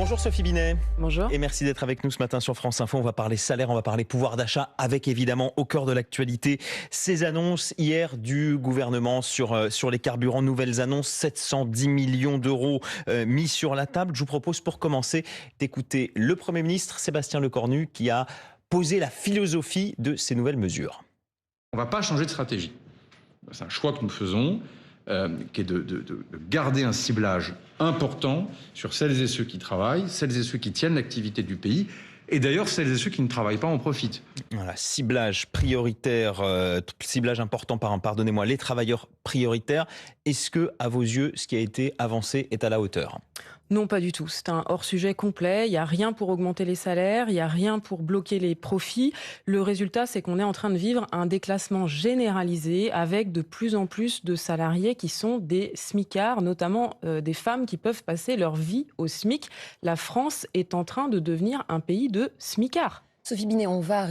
Bonjour Sophie Binet. Bonjour. Et merci d'être avec nous ce matin sur France Info. On va parler salaire, on va parler pouvoir d'achat avec évidemment au cœur de l'actualité ces annonces hier du gouvernement sur les carburants. Nouvelles annonces, 710 millions d'euros mis sur la table. Je vous propose pour commencer d'écouter le Premier ministre Sébastien Lecornu qui a posé la philosophie de ces nouvelles mesures. On ne va pas changer de stratégie. C'est un choix que nous faisons. Qui est de garder un ciblage important sur celles et ceux qui travaillent, celles et ceux qui tiennent l'activité du pays, et d'ailleurs celles et ceux qui ne travaillent pas en profitent. Voilà, ciblage prioritaire, ciblage important, pardonnez-moi, les travailleurs prioritaires. Est-ce que, à vos yeux, ce qui a été avancé est à la hauteur ? Non, pas du tout. C'est un hors-sujet complet. Il n'y a rien pour augmenter les salaires, il n'y a rien pour bloquer les profits. Le résultat, c'est qu'on est en train de vivre un déclassement généralisé avec de plus en plus de salariés qui sont des smicards, notamment des femmes qui peuvent passer leur vie au SMIC. La France est en train de devenir un pays de smicards. Sophie Binet, on va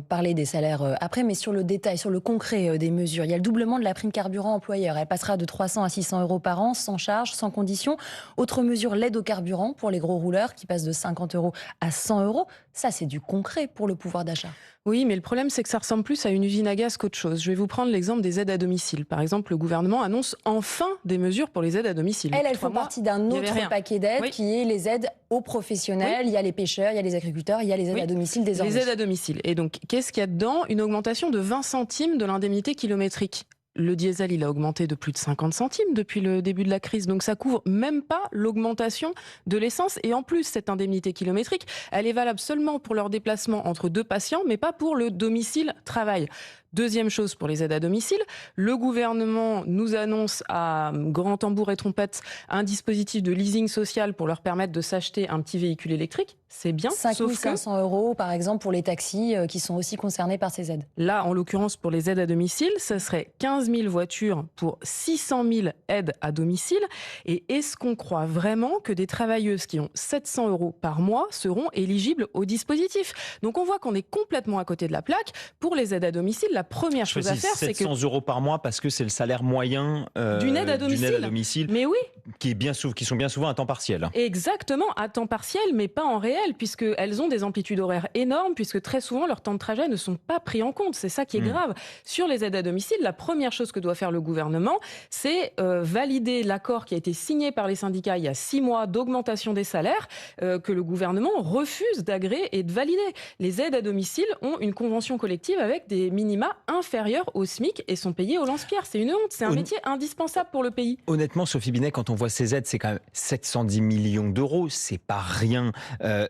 parler des salaires après, mais sur le détail, sur le concret des mesures. Il y a le doublement de la prime carburant employeur. Elle passera de 300 à 600 euros par an, sans charge, sans condition. Autre mesure, l'aide au carburant pour les gros rouleurs qui passe de 50 euros à 100 euros. Ça, c'est du concret pour le pouvoir d'achat. Oui, mais le problème, c'est que ça ressemble plus à une usine à gaz qu'autre chose. Je vais vous prendre l'exemple des aides à domicile. Par exemple, le gouvernement annonce enfin des mesures pour les aides à domicile. Elles font partie d'un autre paquet d'aides qui est les aides aux professionnels. Oui. Il y a les pêcheurs, il y a les agriculteurs, il y a les aides à domicile désormais. Les aides à domicile. Et donc, qu'est-ce qu'il y a dedans ? Une augmentation de 20 centimes de l'indemnité kilométrique. Le diesel, il a augmenté de plus de 50 centimes depuis le début de la crise. Donc ça couvre même pas l'augmentation de l'essence. Et en plus, cette indemnité kilométrique, elle est valable seulement pour leur déplacement entre deux patients, mais pas pour le domicile-travail. Deuxième chose pour les aides à domicile, le gouvernement nous annonce à grand tambour et trompette un dispositif de leasing social pour leur permettre de s'acheter un petit véhicule électrique. C'est bien, 5 500 euros par exemple pour les taxis qui sont aussi concernés par ces aides. Là, en l'occurrence, pour les aides à domicile, ce serait 15 000 voitures pour 600 000 aides à domicile. Et est-ce qu'on croit vraiment que des travailleuses qui ont 700 euros par mois seront éligibles au dispositif ? Donc on voit qu'on est complètement à côté de la plaque. Pour les aides à domicile, la première chose à faire, c'est que 700 euros par mois parce que c'est le salaire moyen d'une aide à domicile. Mais oui, qui sont bien souvent à temps partiel. Exactement, à temps partiel, mais pas en réel, puisqu'elles ont des amplitudes horaires énormes, puisque très souvent leurs temps de trajet ne sont pas pris en compte. C'est ça qui est grave. Sur les aides à domicile, la première chose que doit faire le gouvernement, c'est valider l'accord qui a été signé par les syndicats il y a 6 mois d'augmentation des salaires, que le gouvernement refuse d'agréer et de valider. Les aides à domicile ont une convention collective avec des minima inférieurs au SMIC et sont payés au lance-pierre. C'est une honte, c'est un métier indispensable pour le pays. Honnêtement, Sophie Binet, quand on voit ces aides, c'est quand même 710 millions d'euros, c'est pas rien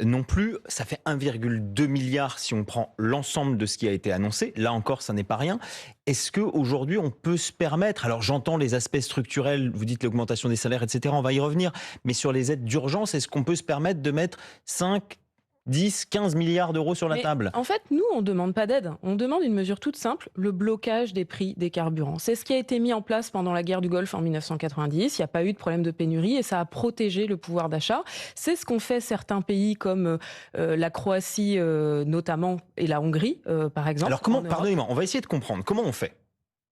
non plus. Ça fait 1,2 milliard si on prend l'ensemble de ce qui a été annoncé. Là encore, ça n'est pas rien. Est-ce qu'aujourd'hui, on peut se permettre, alors j'entends les aspects structurels, vous dites l'augmentation des salaires, etc., on va y revenir, mais sur les aides d'urgence, est-ce qu'on peut se permettre de mettre 5, 10, 15 milliards d'euros sur la table. En fait, nous, on ne demande pas d'aide. On demande une mesure toute simple, le blocage des prix des carburants. C'est ce qui a été mis en place pendant la guerre du Golfe en 1990. Il n'y a pas eu de problème de pénurie et ça a protégé le pouvoir d'achat. C'est ce qu'ont fait certains pays comme la Croatie notamment et la Hongrie, par exemple. Alors comment, pardonnez-moi, on va essayer de comprendre. Comment on fait ?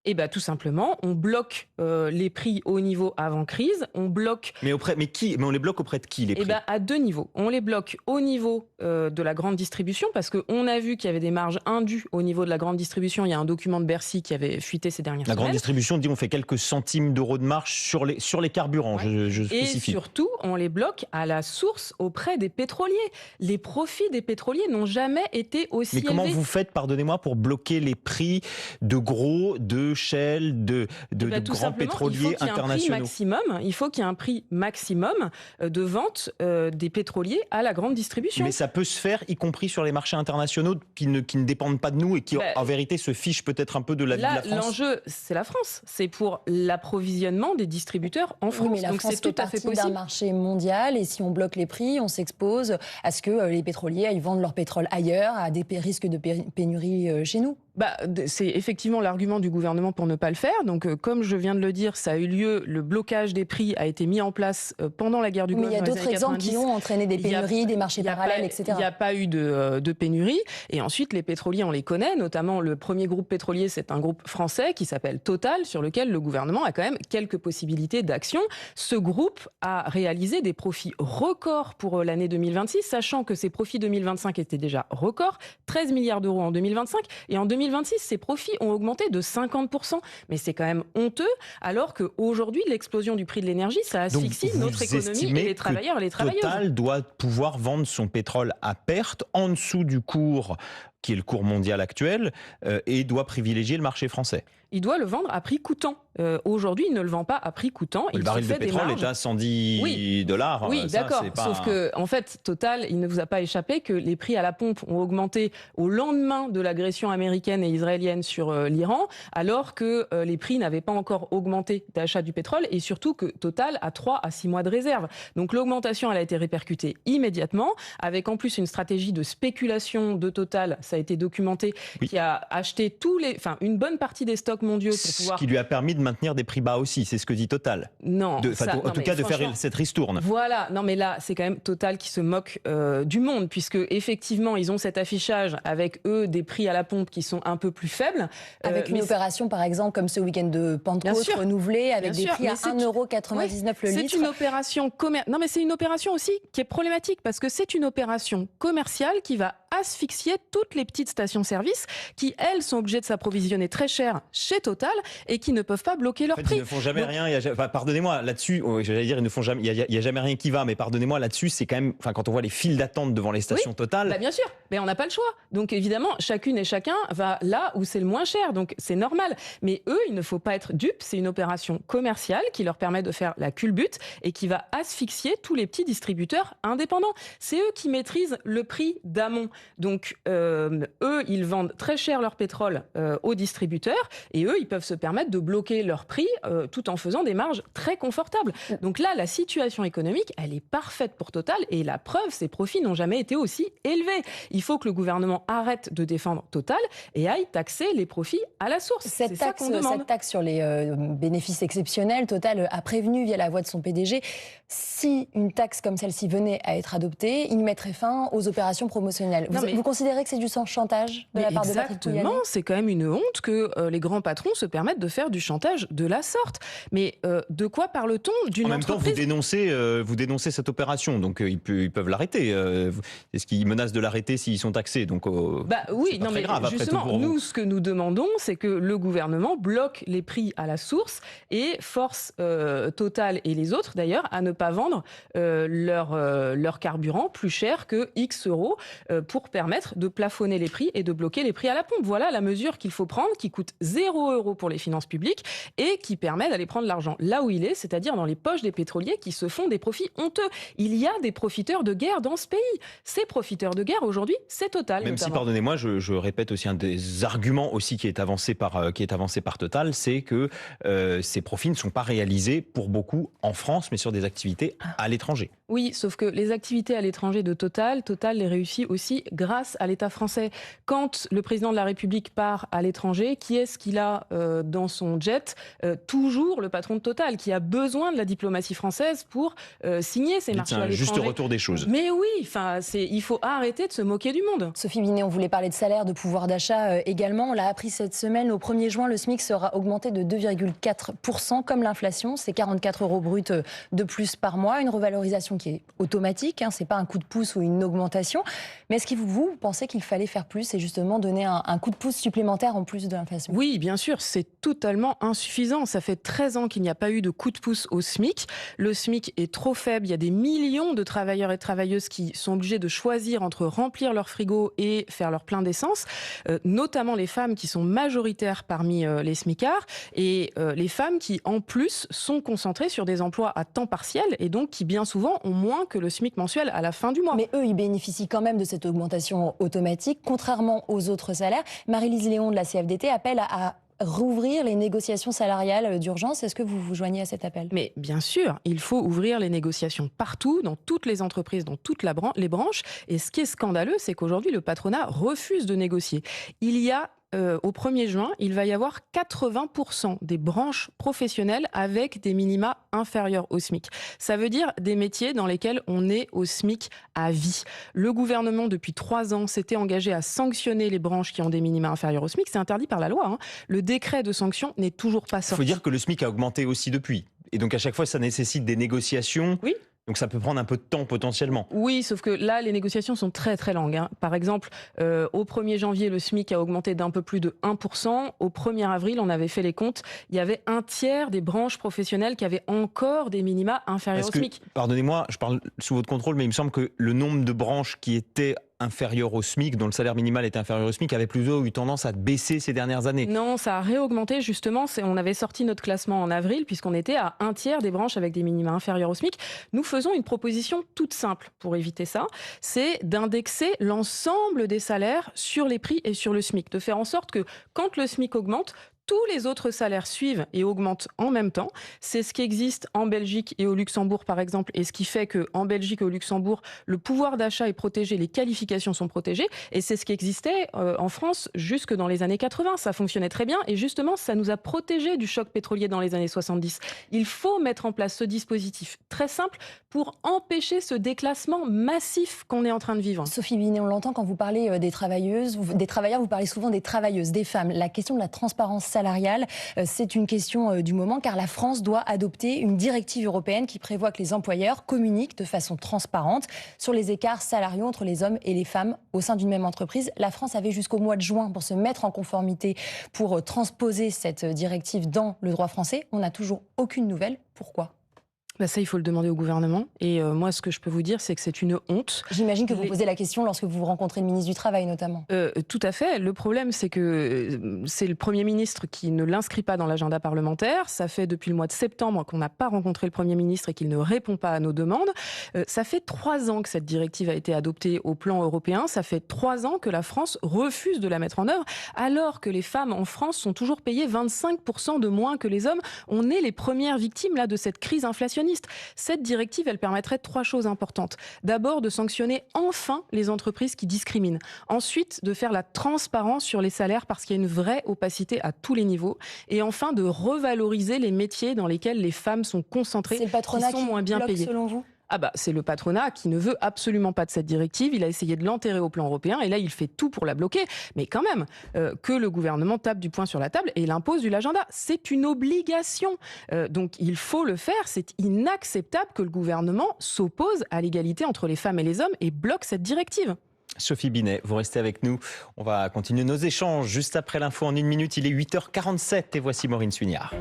Eh bien, tout simplement, on bloque les prix au niveau avant crise. On bloque. Mais on les bloque auprès de qui les prix ? Eh bien, à 2 niveaux. On les bloque au niveau de la grande distribution parce qu'on a vu qu'il y avait des marges indues au niveau de la grande distribution. Il y a un document de Bercy qui avait fuité ces dernières semaines. La grande distribution dit on fait quelques centimes d'euros de marge sur les carburants. Ouais. Je spécifie. Et surtout, on les bloque à la source auprès des pétroliers. Les profits des pétroliers n'ont jamais été aussi élevés. Mais comment vous faites, pardonnez-moi, pour bloquer les prix de gros, de Shell, de grands pétroliers internationaux? Il faut qu'il y ait un prix maximum de vente des pétroliers à la grande distribution. Mais ça peut se faire, y compris sur les marchés internationaux qui ne dépendent pas de nous et qui, en vérité, se fichent peut-être un peu de la vie de la France. L'enjeu, c'est la France. C'est pour l'approvisionnement des distributeurs en France. Oui, mais la France c'est tout à fait possible. Un marché mondial et si on bloque les prix, on s'expose à ce que les pétroliers aillent vendre leur pétrole ailleurs, à des risques de pénurie chez nous. C'est effectivement l'argument du gouvernement pour ne pas le faire. Donc, comme je viens de le dire, ça a eu lieu, le blocage des prix a été mis en place pendant la guerre du Golfe. Mais il y a d'autres exemples qui ont entraîné des pénuries, des marchés parallèles, etc. Il n'y a pas eu de pénurie. Et ensuite, les pétroliers, on les connaît, notamment le premier groupe pétrolier, c'est un groupe français qui s'appelle Total, sur lequel le gouvernement a quand même quelques possibilités d'action. Ce groupe a réalisé des profits records pour l'année 2026, sachant que ses profits 2025 étaient déjà records, 13 milliards d'euros en 2025, et en 2026, ces profits ont augmenté de 50%. Mais c'est quand même honteux, alors qu'aujourd'hui, l'explosion du prix de l'énergie, ça asphyxie notre économie et les travailleurs et les travailleuses. Total doit pouvoir vendre son pétrole à perte, en dessous du cours qui est le cours mondial actuel, et doit privilégier le marché français. Il doit le vendre à prix coûtant. Aujourd'hui, il ne le vend pas à prix coûtant. Le baril de pétrole est à 110 dollars. Oui, d'accord. Sauf que, en fait, Total, il ne vous a pas échappé que les prix à la pompe ont augmenté au lendemain de l'agression américaine et israélienne sur l'Iran, alors que les prix n'avaient pas encore augmenté d'achat du pétrole, et surtout que Total a 3 à 6 mois de réserve. Donc l'augmentation, elle a été répercutée immédiatement, avec en plus une stratégie de spéculation de Total, ça a été documenté, qui a acheté une bonne partie des stocks mondiaux pour pouvoir... Ce qui lui a permis de maintenir des prix bas aussi, c'est ce que dit Total. Non. En tout cas, de faire cette ristourne. Voilà, non mais là, c'est quand même Total qui se moque du monde, puisque effectivement, ils ont cet affichage avec eux des prix à la pompe qui sont un peu plus faibles. Avec une opération, par exemple, comme ce week-end de Pentecôte renouvelée, avec des prix à 1,99 € le litre. C'est une opération Non, mais c'est une opération aussi qui est problématique, parce que c'est une opération commerciale qui va asphyxier toutes les petites stations-service qui, elles, sont obligées de s'approvisionner très cher chez Total et qui ne peuvent pas bloquer leurs prix. Ils ne font jamais rien. Pardonnez-moi, là-dessus, j'allais dire, il n'y a jamais rien qui va, mais pardonnez-moi, là-dessus, c'est quand même, quand on voit les files d'attente devant les stations Total. Bien sûr, mais on n'a pas le choix. Donc évidemment, chacune et chacun va là où c'est le moins cher, donc c'est normal. Mais eux, il ne faut pas être dupes, c'est une opération commerciale qui leur permet de faire la culbute et qui va asphyxier tous les petits distributeurs indépendants. C'est eux qui maîtrisent le prix d'amont. Donc eux, ils vendent très cher leur pétrole aux distributeurs, et eux, ils peuvent se permettre de bloquer leur prix tout en faisant des marges très confortables. Donc là, la situation économique, elle est parfaite pour Total, et la preuve, ces profits n'ont jamais été aussi élevés. Il faut que le gouvernement arrête de défendre Total et aille taxer les profits à la source. Cette taxe sur les bénéfices exceptionnels, Total a prévenu via la voix de son PDG, si une taxe comme celle-ci venait à être adoptée, il mettrait fin aux opérations promotionnelles. Vous considérez que c'est du chantage de la part de Patrick Pouyanné ? Exactement, c'est quand même une honte que les grands patrons se permettent de faire du chantage de la sorte. Mais de quoi parle-t-on d'une entreprise ? En même temps, vous dénoncez cette opération, donc ils peuvent l'arrêter. Est-ce qu'ils menacent de l'arrêter s'ils sont taxés ? Donc, oui, non, mais grave, justement, nous, ce que nous demandons, c'est que le gouvernement bloque les prix à la source et force Total et les autres, d'ailleurs, à ne pas vendre leur carburant plus cher que X euros pour permettre de plafonner les prix et de bloquer les prix à la pompe. Voilà la mesure qu'il faut prendre, qui coûte 0 € pour les finances publiques et qui permet d'aller prendre l'argent là où il est, c'est-à-dire dans les poches des pétroliers qui se font des profits honteux. Il y a des profiteurs de guerre dans ce pays. Ces profiteurs de guerre, aujourd'hui, c'est Total. Même si, pardonnez-moi, je répète aussi un des arguments aussi qui est avancé par Total, c'est que ces profits ne sont pas réalisés pour beaucoup en France, mais sur des activités à l'étranger. Oui, sauf que les activités à l'étranger de Total les réussit aussi grâce à l'État français. Quand le président de la République part à l'étranger, qui est-ce qu'il a dans son jet ? Toujours le patron de Total, qui a besoin de la diplomatie française pour signer ses marchés à l'étranger. C'est un juste retour des choses. Mais oui, il faut arrêter de se moquer du monde. Sophie Binet, on voulait parler de salaire, de pouvoir d'achat également. On l'a appris cette semaine, au 1er juin, le SMIC sera augmenté de 2,4%, comme l'inflation. C'est 44 € bruts de plus par mois. Une revalorisation qui est automatique, c'est pas un coup de pouce ou une augmentation. Mais est-ce que vous pensez qu'il fallait faire plus et justement donner un coup de pouce supplémentaire en plus de l'inflation ? Oui, bien sûr, c'est totalement insuffisant. Ça fait 13 ans qu'il n'y a pas eu de coup de pouce au SMIC. Le SMIC est trop faible. Il y a des millions de travailleurs et travailleuses qui sont obligés de choisir entre remplir leur frigo et faire leur plein d'essence, notamment les femmes qui sont majoritaires parmi les smicards, et les femmes qui, en plus, sont concentrées sur des emplois à temps partiel et donc qui, bien souvent, ont moins que le SMIC mensuel à la fin du mois. Mais eux, ils bénéficient quand même de cette augmentation automatique, contrairement aux autres salaires. Marie-Lise Léon de la CFDT appelle à rouvrir les négociations salariales d'urgence. Est-ce que vous vous joignez à cet appel ? Mais bien sûr, il faut ouvrir les négociations partout, dans toutes les entreprises, dans toutes les branches. Et ce qui est scandaleux, c'est qu'aujourd'hui, le patronat refuse de négocier. Il y a au 1er juin, il va y avoir 80% des branches professionnelles avec des minima inférieurs au SMIC. Ça veut dire des métiers dans lesquels on est au SMIC à vie. Le gouvernement, depuis 3 ans, s'était engagé à sanctionner les branches qui ont des minima inférieurs au SMIC. C'est interdit par la loi, hein. Le décret de sanction n'est toujours pas Il sorti. faut dire que le SMIC a augmenté aussi depuis. Et donc à chaque fois, ça nécessite des négociations. Oui. Donc ça peut prendre un peu de temps potentiellement. Oui, sauf que là, les négociations sont très très longues, hein. Par exemple, au 1er janvier, le SMIC a augmenté d'un peu plus de 1%. Au 1er avril, on avait fait les comptes, il y avait un tiers des branches professionnelles qui avaient encore des minima inférieurs au SMIC. Pardonnez-moi, je parle sous votre contrôle, mais il me semble que le nombre de branches qui étaient inférieur au SMIC, dont le salaire minimal était inférieur au SMIC, avait plutôt eu tendance à baisser ces dernières années. Non, ça a réaugmenté justement. On avait sorti notre classement en avril puisqu'on était à un tiers des branches avec des minima inférieurs au SMIC. Nous faisons une proposition toute simple pour éviter ça, c'est d'indexer l'ensemble des salaires sur les prix et sur le SMIC, de faire en sorte que quand le SMIC augmente, tous les autres salaires suivent et augmentent en même temps. C'est ce qui existe en Belgique et au Luxembourg, par exemple, et ce qui fait qu'en Belgique et au Luxembourg, le pouvoir d'achat est protégé, les qualifications sont protégées, et c'est ce qui existait en France jusque dans les années 80. Ça fonctionnait très bien, et justement, ça nous a protégés du choc pétrolier dans les années 70. Il faut mettre en place ce dispositif très simple pour empêcher ce déclassement massif qu'on est en train de vivre. Sophie Binet, on l'entend quand vous parlez des travailleuses, des travailleurs, vous parlez souvent des travailleuses, des femmes. La question de la transparence salariale, c'est une question du moment, car la France doit adopter une directive européenne qui prévoit que les employeurs communiquent de façon transparente sur les écarts salariaux entre les hommes et les femmes au sein d'une même entreprise. La France avait jusqu'au mois de juin pour se mettre en conformité, pour transposer cette directive dans le droit français. On n'a toujours aucune nouvelle. Pourquoi ? Ça, il faut le demander au gouvernement. Et moi, ce que je peux vous dire, c'est que c'est une honte. J'imagine que vous posez la question lorsque vous rencontrez le ministre du Travail, notamment. Tout à fait. Le problème, c'est que c'est le Premier ministre qui ne l'inscrit pas dans l'agenda parlementaire. Ça fait depuis le mois de septembre qu'on n'a pas rencontré le Premier ministre et qu'il ne répond pas à nos demandes. Ça fait 3 ans que cette directive a été adoptée au plan européen. Ça fait 3 ans que la France refuse de la mettre en œuvre, alors que les femmes en France sont toujours payées 25% de moins que les hommes. On est les premières victimes là, de cette crise inflationniste. Cette directive, elle permettrait 3 choses importantes. D'abord, de sanctionner enfin les entreprises qui discriminent. Ensuite, de faire la transparence sur les salaires parce qu'il y a une vraie opacité à tous les niveaux. Et enfin, de revaloriser les métiers dans lesquels les femmes sont concentrées, c'est le patronat qui sont moins bien payées. Selon vous ? C'est le patronat qui ne veut absolument pas de cette directive. Il a essayé de l'enterrer au plan européen et là, il fait tout pour la bloquer. Mais quand même, que le gouvernement tape du poing sur la table et l'impose du l'agenda. C'est une obligation. Donc, il faut le faire. C'est inacceptable que le gouvernement s'oppose à l'égalité entre les femmes et les hommes et bloque cette directive. Sophie Binet, vous restez avec nous. On va continuer nos échanges juste après l'info en 1 minute. Il est 8h47 et voici Maureen Suignard.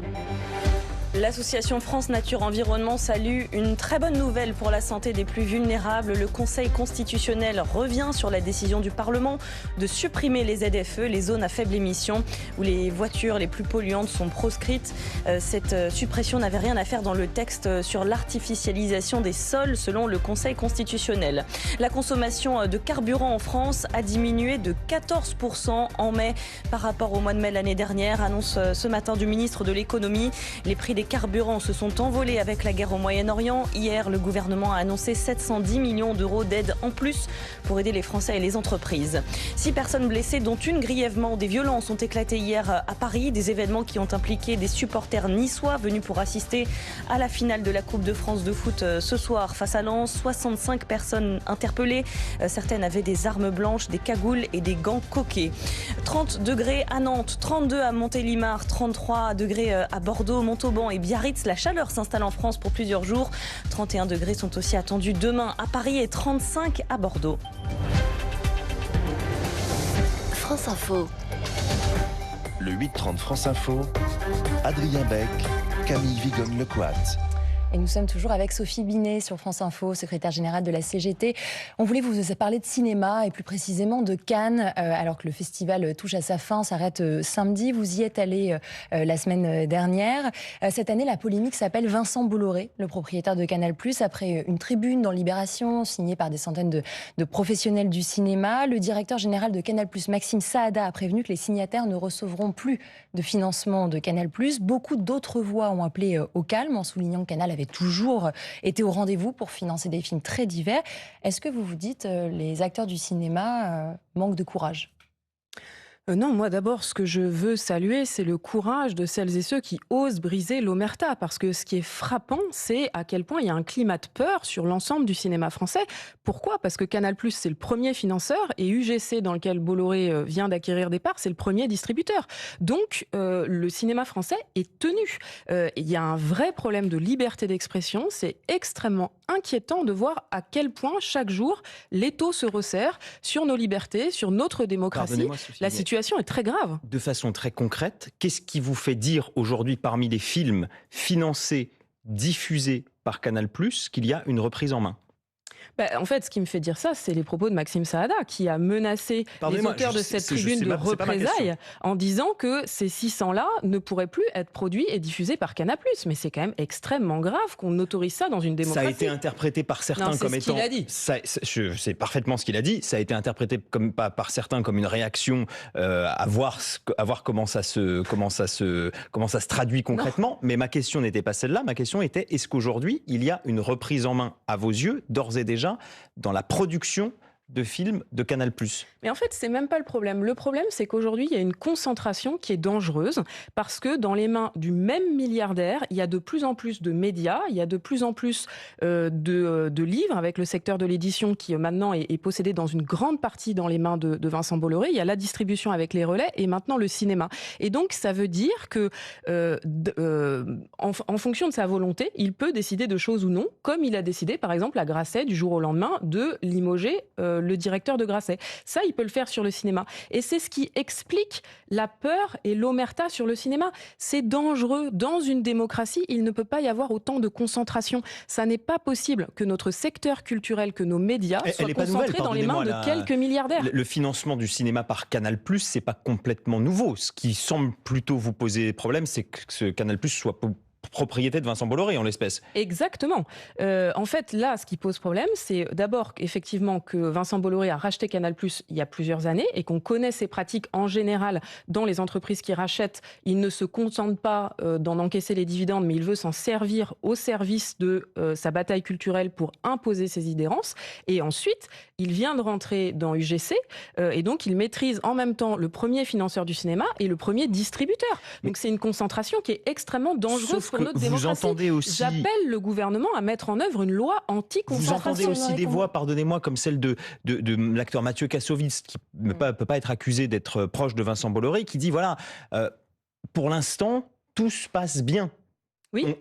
L'association France Nature Environnement salue une très bonne nouvelle pour la santé des plus vulnérables. Le Conseil constitutionnel revient sur la décision du Parlement de supprimer les ZFE, les zones à faible émission, où les voitures les plus polluantes sont proscrites. Cette suppression n'avait rien à faire dans le texte sur l'artificialisation des sols, selon le Conseil constitutionnel. La consommation de carburant en France a diminué de 14% en mai par rapport au mois de mai l'année dernière, annonce ce matin du ministre de l'économie. Les prix des carburants se sont envolés avec la guerre au Moyen-Orient. Hier, le gouvernement a annoncé 710 millions d'euros d'aide en plus pour aider les Français et les entreprises. 6 personnes blessées, dont une grièvement. Des violences ont éclaté hier à Paris. Des événements qui ont impliqué des supporters niçois venus pour assister à la finale de la Coupe de France de foot ce soir face à Lens. 65 personnes interpellées. Certaines avaient des armes blanches, des cagoules et des gants coquets. 30 degrés à Nantes, 32 à Montélimar, 33 degrés à Bordeaux, Montauban et Biarritz. La chaleur s'installe en France pour plusieurs jours. 31 degrés sont aussi attendus demain à Paris et 35 à Bordeaux. France Info. Le 8-30 France Info. Adrien Beck, Camille Vigogne-Lecoat. Et nous sommes toujours avec Sophie Binet sur France Info, secrétaire générale de la CGT. On voulait vous parler de cinéma et plus précisément de Cannes, alors que le festival touche à sa fin, s'arrête samedi. Vous y êtes allé la semaine dernière. Cette année, la polémique s'appelle Vincent Bolloré, le propriétaire de Canal+, après une tribune dans Libération signée par des centaines de professionnels du cinéma. Le directeur général de Canal+, Maxime Saada, a prévenu que les signataires ne recevront plus de financement de Canal+. Beaucoup d'autres voix ont appelé au calme en soulignant que Canal avait toujours été au rendez-vous pour financer des films très divers. Est-ce que vous vous dites les acteurs du cinéma manquent de courage ? Non, moi d'abord, ce que je veux saluer, c'est le courage de celles et ceux qui osent briser l'omerta. Parce que ce qui est frappant, c'est à quel point il y a un climat de peur sur l'ensemble du cinéma français. Pourquoi ? Parce que Canal+, c'est le premier financeur et UGC, dans lequel Bolloré vient d'acquérir des parts, c'est le premier distributeur. Donc, le cinéma français est tenu. Il y a un vrai problème de liberté d'expression. C'est extrêmement inquiétant de voir à quel point, chaque jour, l'étau se resserre sur nos libertés, sur notre démocratie. Pardonnez-moi, Sophie, La mais situation est très grave. de façon très concrète, qu'est-ce qui vous fait dire aujourd'hui, parmi les films financés, diffusés par Canal+, qu'il y a une reprise en main ? En fait, ce qui me fait dire ça, c'est les propos de Maxime Saada, qui a menacé les Pardonnez-moi, auteurs de cette tribune de c'est pas ma représailles question. en disant que ces 600-là ne pourraient plus être produits et diffusés par Canal+. Mais c'est quand même extrêmement grave qu'on autorise ça dans une Ça démocratie. a été interprété par certains Non, c'est comme ce étant. qu'il a dit. Je sais parfaitement ce qu'il a dit. Ça a été interprété par certains comme une réaction à voir comment ça se traduit concrètement. Mais ma question n'était pas celle-là. Ma question était, est-ce qu'aujourd'hui il y a une reprise en main à vos yeux d'ores et déjà dans la production de films de Canal+. Mais en fait, c'est même pas le problème. Le problème, c'est qu'aujourd'hui, il y a une concentration qui est dangereuse parce que dans les mains du même milliardaire, il y a de plus en plus de médias, il y a de plus en plus de livres avec le secteur de l'édition qui maintenant est possédé dans une grande partie dans les mains de Vincent Bolloré. Il y a la distribution avec les relais et maintenant le cinéma. Et donc, ça veut dire que en fonction de sa volonté, il peut décider de choses ou non, comme il a décidé, par exemple, à Grasset, du jour au lendemain, de limoger le directeur de Grasset. Ça, il peut le faire sur le cinéma. Et c'est ce qui explique la peur et l'omerta sur le cinéma. C'est dangereux. Dans une démocratie, il ne peut pas y avoir autant de concentration. Ça n'est pas possible que notre secteur culturel, que nos médias soient concentrés dans les mains de quelques milliardaires. Le financement du cinéma par Canal+, c'est pas complètement nouveau. Ce qui semble plutôt vous poser problème, c'est que ce Canal+ soit propriété de Vincent Bolloré en l'espèce. Exactement. En fait, là, ce qui pose problème, c'est d'abord effectivement que Vincent Bolloré a racheté Canal+ il y a plusieurs années et qu'on connaît ses pratiques en général dans les entreprises qui rachètent. Il ne se contente pas d'en encaisser les dividendes, mais il veut s'en servir au service de sa bataille culturelle pour imposer ses idérances. Et ensuite, il vient de rentrer dans UGC et donc il maîtrise en même temps le premier financeur du cinéma et le premier distributeur. Donc c'est une concentration qui est extrêmement dangereuse pour notre démocratie. J'appelle le gouvernement à mettre en œuvre une loi anti-concentration. Vous entendez aussi des voix, pardonnez-moi, comme celle de l'acteur Mathieu Kassovitz, qui ne peut pas être accusé d'être proche de Vincent Bolloré, qui dit, voilà, pour l'instant, tout se passe bien. Oui.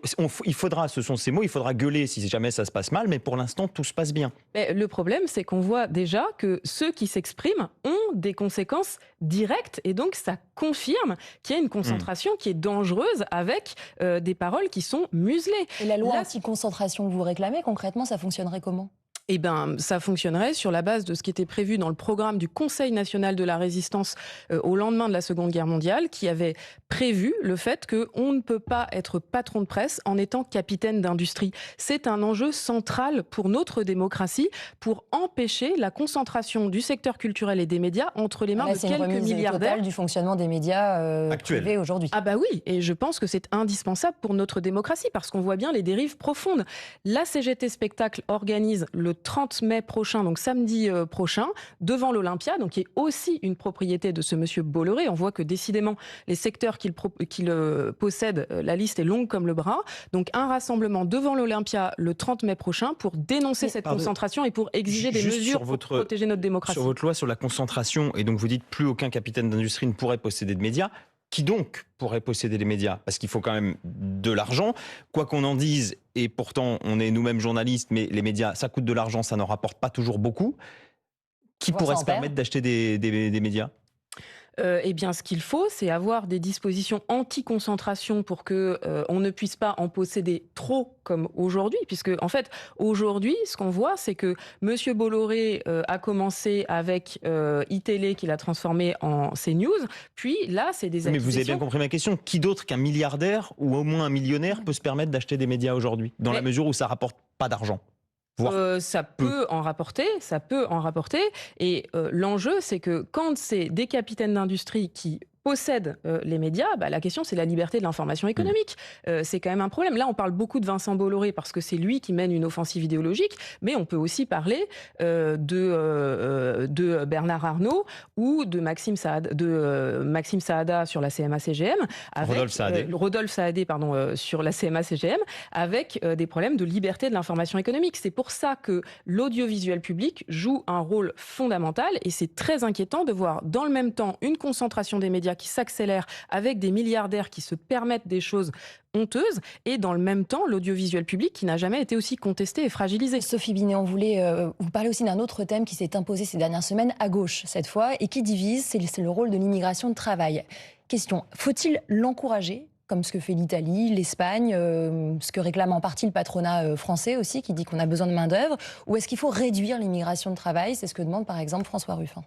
Il faudra, ce sont ces mots, il faudra gueuler si jamais ça se passe mal, mais pour l'instant, tout se passe bien. Mais le problème, c'est qu'on voit déjà que ceux qui s'expriment ont des conséquences directes et donc ça confirme qu'il y a une concentration qui est dangereuse avec des paroles qui sont muselées. Et la loi anti-concentration que vous réclamez, concrètement, ça fonctionnerait comment ? Eh bien, ça fonctionnerait sur la base de ce qui était prévu dans le programme du Conseil national de la résistance au lendemain de la Seconde Guerre mondiale, qui avait prévu le fait qu'on ne peut pas être patron de presse en étant capitaine d'industrie. C'est un enjeu central pour notre démocratie, pour empêcher la concentration du secteur culturel et des médias entre les mains de quelques milliardaires. C'est une remise totale du fonctionnement des médias privés aujourd'hui. Ah bah oui, et je pense que c'est indispensable pour notre démocratie, parce qu'on voit bien les dérives profondes. La CGT Spectacle organise le 30 mai prochain, donc samedi prochain, devant l'Olympia, donc qui est aussi une propriété de ce monsieur Bolloré. On voit que décidément, les secteurs qu'il possède, la liste est longue comme le bras. Donc un rassemblement devant l'Olympia le 30 mai prochain pour dénoncer cette concentration et pour exiger des mesures pour protéger notre démocratie. Sur votre loi sur la concentration, et donc vous dites plus aucun capitaine d'industrie ne pourrait posséder de médias. Qui donc pourrait posséder les médias ? Parce qu'il faut quand même de l'argent. Quoi qu'on en dise, et pourtant on est nous-mêmes journalistes, mais les médias, ça coûte de l'argent, ça n'en rapporte pas toujours beaucoup. Qui pourrait se permettre d'acheter des médias ? Eh bien, ce qu'il faut, c'est avoir des dispositions anti-concentration pour que on ne puisse pas en posséder trop comme aujourd'hui, puisque en fait, aujourd'hui, ce qu'on voit, c'est que Monsieur Bolloré a commencé avec iTélé, qu'il a transformé en CNews, puis là, c'est des acquisitions. Mais vous avez bien compris ma question. Qui d'autre qu'un milliardaire ou au moins un millionnaire peut se permettre d'acheter des médias aujourd'hui, dans la mesure où ça rapporte pas d'argent ? Ça peut en rapporter, Et l'enjeu, c'est que quand c'est des capitaines d'industrie qui possède les médias, la question c'est la liberté de l'information économique. C'est quand même un problème. Là, on parle beaucoup de Vincent Bolloré parce que c'est lui qui mène une offensive idéologique, mais on peut aussi parler de Bernard Arnault ou de Maxime Saada sur la CMA-CGM, avec Rodolphe Saadé sur la CMA-CGM, avec des problèmes de liberté de l'information économique. C'est pour ça que l'audiovisuel public joue un rôle fondamental et c'est très inquiétant de voir dans le même temps une concentration des médias qui s'accélère avec des milliardaires qui se permettent des choses honteuses et dans le même temps l'audiovisuel public qui n'a jamais été aussi contesté et fragilisé. Sophie Binet, on voulait vous parler aussi d'un autre thème qui s'est imposé ces dernières semaines à gauche cette fois et qui divise, c'est le rôle de l'immigration de travail. Question, faut-il l'encourager comme ce que fait l'Italie, l'Espagne, ce que réclame en partie le patronat français aussi, qui dit qu'on a besoin de main-d'œuvre, ou est-ce qu'il faut réduire l'immigration de travail? C'est ce que demande par exemple François Ruffin.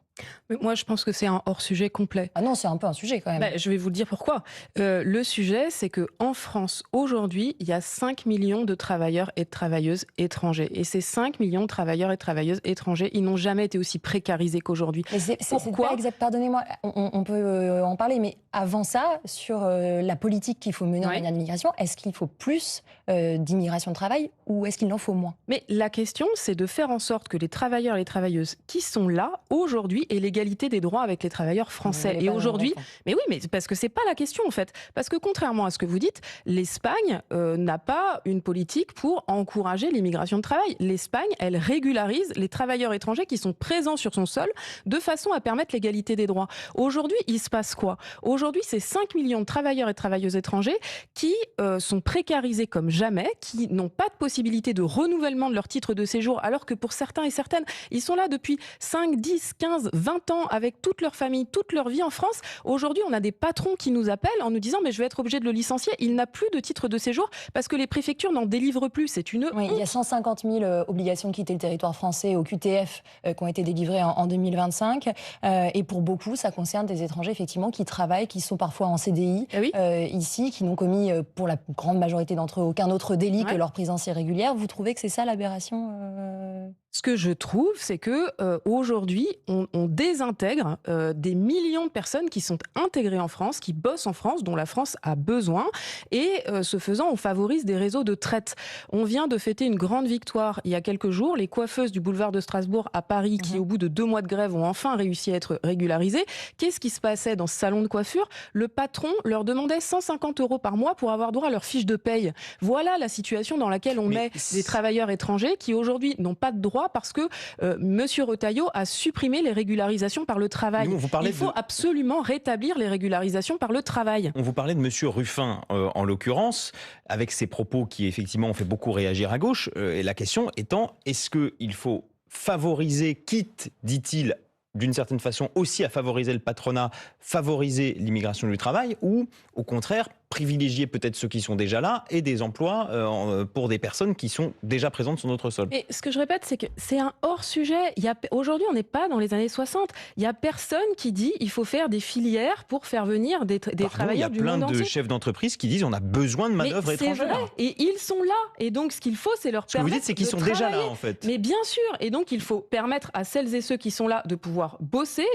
Mais moi, je pense que c'est un hors-sujet complet. Ah non, c'est un peu un sujet quand même. Je vais vous le dire pourquoi. Le sujet, c'est qu'en France, aujourd'hui, il y a 5 millions de travailleurs et de travailleuses étrangers. Et ces 5 millions de travailleurs et de travailleuses étrangers, ils n'ont jamais été aussi précarisés qu'aujourd'hui. Pourquoi ? Pas exact, pardonnez-moi, on peut en parler, mais avant ça, sur la politique qu'il faut mener en matière d'immigration, est-ce qu'il faut plus d'immigration de travail ou est-ce qu'il en faut moins? Mais la question, c'est de faire en sorte que les travailleurs et les travailleuses qui sont là, aujourd'hui, aient l'égalité des droits avec les travailleurs français. Et aujourd'hui, mais oui, mais parce que c'est pas la question en fait. Parce que contrairement à ce que vous dites, l'Espagne n'a pas une politique pour encourager l'immigration de travail. L'Espagne, elle régularise les travailleurs étrangers qui sont présents sur son sol de façon à permettre l'égalité des droits. Aujourd'hui, il se passe quoi? Aujourd'hui, c'est 5 millions de travailleurs et de travailleuses étrangers qui sont précarisés comme jamais, qui n'ont pas de possibilité de renouvellement de leur titre de séjour, alors que pour certains et certaines, ils sont là depuis 5, 10, 15, 20 ans avec toute leur famille, toute leur vie en France. Aujourd'hui, on a des patrons qui nous appellent en nous disant « mais je vais être obligé de le licencier, il n'a plus de titre de séjour parce que les préfectures n'en délivrent plus ». C'est une honte. Il y a 150 000 obligations de quitter le territoire français au QTF qui ont été délivrées en 2025. Et pour beaucoup, ça concerne des étrangers effectivement qui travaillent, qui sont parfois en CDI ici, qui n'ont commis pour la grande majorité d'entre eux aucun autre délit que leur présence irrégulière. Vous trouvez que c'est ça l'aberration Ce que je trouve, c'est que aujourd'hui, on désintègre des millions de personnes qui sont intégrées en France, qui bossent en France, dont la France a besoin. Et ce faisant, on favorise des réseaux de traite. On vient de fêter une grande victoire il y a quelques jours. Les coiffeuses du boulevard de Strasbourg à Paris, qui au bout de 2 mois de grève ont enfin réussi à être régularisées. Qu'est-ce qui se passait dans ce salon de coiffure? Le patron leur demandait 150 € par mois pour avoir droit à leur fiche de paye. Voilà la situation dans laquelle on met des travailleurs étrangers qui aujourd'hui n'ont pas de droit parce que Monsieur Retailleau a supprimé les régularisations par le travail. Il faut absolument rétablir les régularisations par le travail. On vous parlait de Monsieur Ruffin, en l'occurrence, avec ses propos qui effectivement ont fait beaucoup réagir à gauche. Et la question étant, est-ce qu'il faut favoriser, quitte, dit-il, d'une certaine façon aussi à favoriser le patronat, favoriser l'immigration du travail, ou au contraire privilégier peut-être ceux qui sont déjà là et des emplois pour des personnes qui sont déjà présentes sur notre sol. Et ce que je répète, c'est que c'est un hors-sujet. Aujourd'hui, on n'est pas dans les années 60. Il n'y a personne qui dit qu'il faut faire des filières pour faire venir des travailleurs du monde entier. Il y a plein de chefs d'entreprise qui disent on a besoin de main-d'œuvre étrangère. C'est vrai, et ils sont là. Et donc, ce qu'il faut, c'est leur permettre de travailler. Ce que vous dites, c'est qu'ils sont déjà là, en fait. Mais bien sûr. Et donc, il faut permettre à celles et ceux qui sont là de pouvoir bosser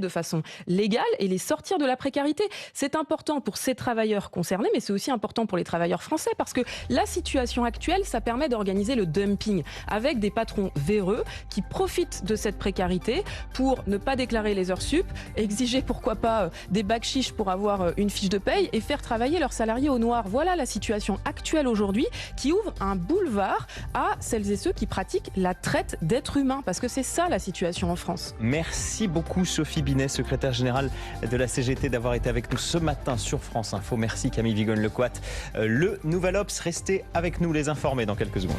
de façon légale et les sortir de la précarité. C'est important pour ces travailleurs concernés, mais c'est aussi important pour les travailleurs français parce que la situation actuelle, ça permet d'organiser le dumping avec des patrons véreux qui profitent de cette précarité pour ne pas déclarer les heures sup, exiger pourquoi pas des bacs chiches pour avoir une fiche de paye et faire travailler leurs salariés au noir. Voilà la situation actuelle aujourd'hui qui ouvre un boulevard à celles et ceux qui pratiquent la traite d'êtres humains parce que c'est ça la situation en France. Merci beaucoup Sophie Binet, secrétaire générale de la CGT, d'avoir été avec nous ce matin sur France Info. Merci Camille Vigogne-Lecoat. Le Nouvel Obs, restez avec nous les informés dans quelques secondes.